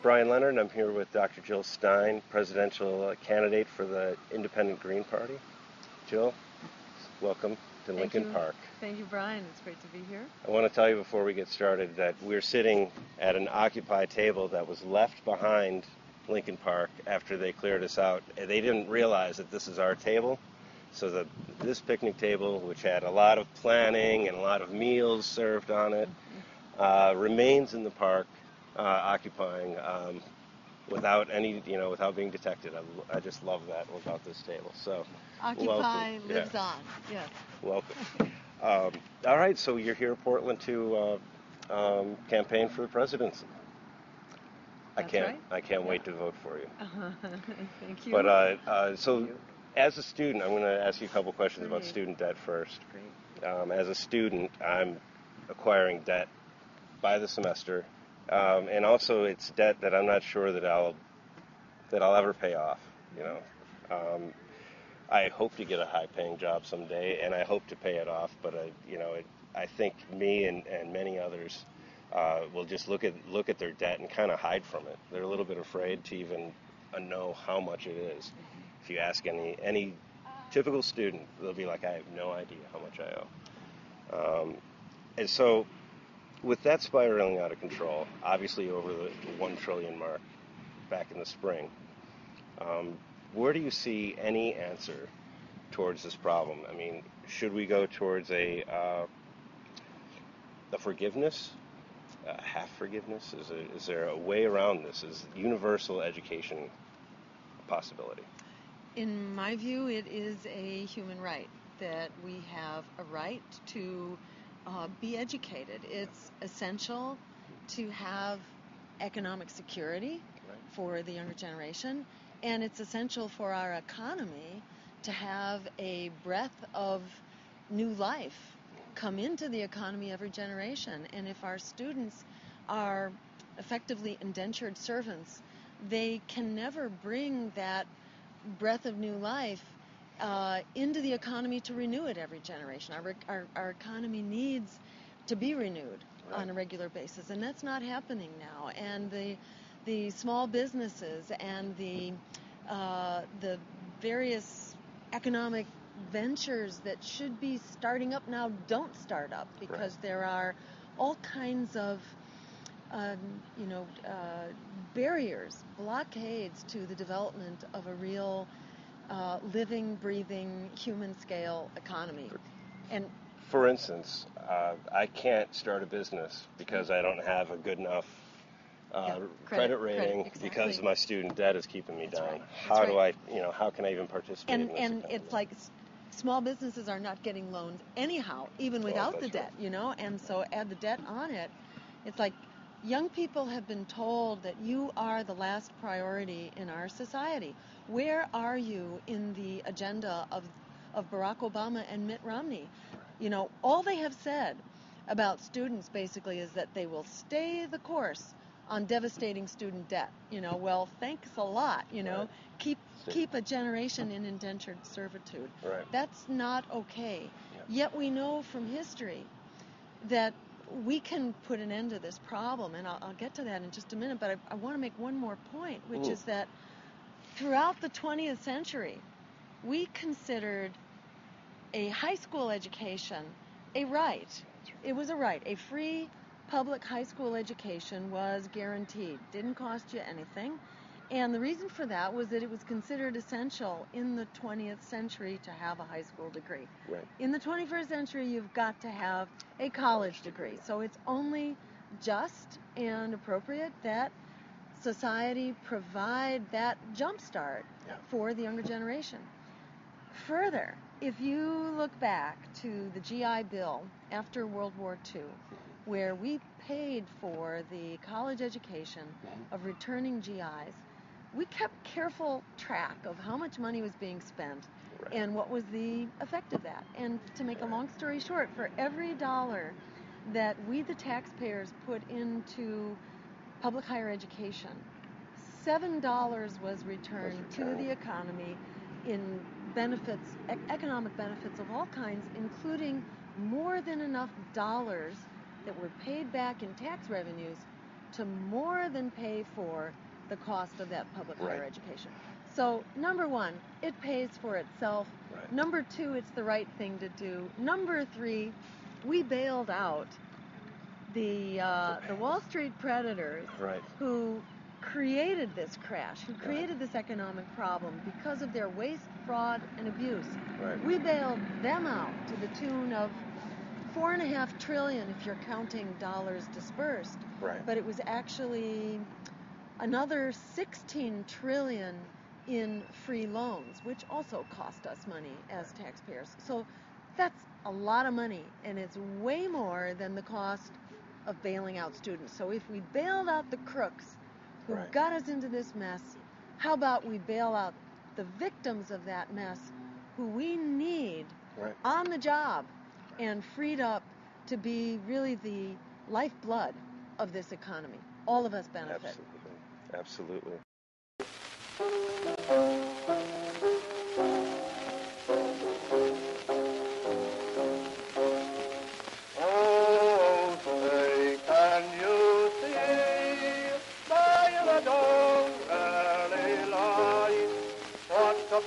Brian Leonard. I'm here with Dr. Jill Stein, presidential candidate for the Independent Green Party. Jill, welcome to Lincoln Park. Thank you, Brian. It's great to be here. I want to tell you before we get started that we're sitting at an occupied table that was left behind Lincoln Park after they cleared us out. They didn't realize that this is our table. So this picnic table, which had a lot of planning and a lot of meals served on it, remains in the park, occupying without being detected. I just love that about this table. So Occupy lives on. Yes. Welcome. All right, so you're here in Portland to campaign for the presidency. I can't wait to vote for you. Thank you. But as a student, I'm going to ask you a couple questions about student debt first. Great. As a student, I'm acquiring debt by the semester, and also it's debt that I'm not sure that I'll ever pay off. I hope to get a high-paying job someday, and I hope to pay it off. But I think me and many others will just look at their debt and kind of hide from it. They're a little bit afraid to even know how much it is. If you ask any typical student, they'll be like, I have no idea how much I owe. And so, with that spiraling out of control, obviously over the 1 trillion mark back in the spring, where do you see any answer towards this problem? I mean, should we go towards a forgiveness, half forgiveness? Is there a way around this? Is universal education a possibility? In my view, it is a human right that we have a right to be educated. It's essential to have economic security for the younger generation, and it's essential for our economy to have a breath of new life come into the economy every generation. And if our students are effectively indentured servants, they can never bring that breath of new life into the economy to renew it every generation. Our economy needs to be renewed on a regular basis, and that's not happening now. And the small businesses and the various economic ventures that should be starting up now don't start up because there are all kinds of barriers, blockades to the development of a real living, breathing, human-scale economy. And for instance, I can't start a business because I don't have a good enough credit rating because my student debt is keeping me down. How can I even participate in this economy? It's like small businesses are not getting loans anyhow, even without the debt, and so add the debt on it. It's like young people have been told that you are the last priority in our society. Where are you in the agenda of Barack Obama and Mitt Romney? All they have said about students basically is that they will stay the course on devastating student debt. Well, thanks a lot. Keep a generation in indentured servitude. That's not okay. Yet we know from history that we can put an end to this problem, and I'll get to that in just a minute, but I want to make one more point, which is that throughout the 20th century, we considered a high school education a right. It was a right. A free public high school education was guaranteed. Didn't cost you anything. And the reason for that was that it was considered essential in the 20th century to have a high school degree. In the 21st century, you've got to have a college degree. So it's only just and appropriate that society provide that jump start for the younger generation. Further, if you look back to the GI Bill after World War II, where we paid for the college education of returning GIs, we kept careful track of how much money was being spent and what was the effect of that. And to make a long story short, for every dollar that we, the taxpayers, put into public higher education, $7 was returned to the economy in benefits, economic benefits of all kinds, including more than enough dollars that were paid back in tax revenues to more than pay for the cost of that public higher Right. education. So, number one, it pays for itself. Right. Number two, it's the right thing to do. Number three, we bailed out the Wall Street predators Right. who created this crash, who created this economic problem because of their waste, fraud, and abuse. Right. We bailed them out to the tune of $4.5 trillion if you're counting dollars dispersed. Right. But it was actually another $16 trillion in free loans, which also cost us money as taxpayers. So that's a lot of money, and it's way more than the cost of bailing out students. So if we bailed out the crooks who Right. got us into this mess, how about we bail out the victims of that mess who we need Right. on the job and freed up to be really the lifeblood of this economy? All of us benefit. Absolutely. Oh, say, can you see by the dawn's early light what the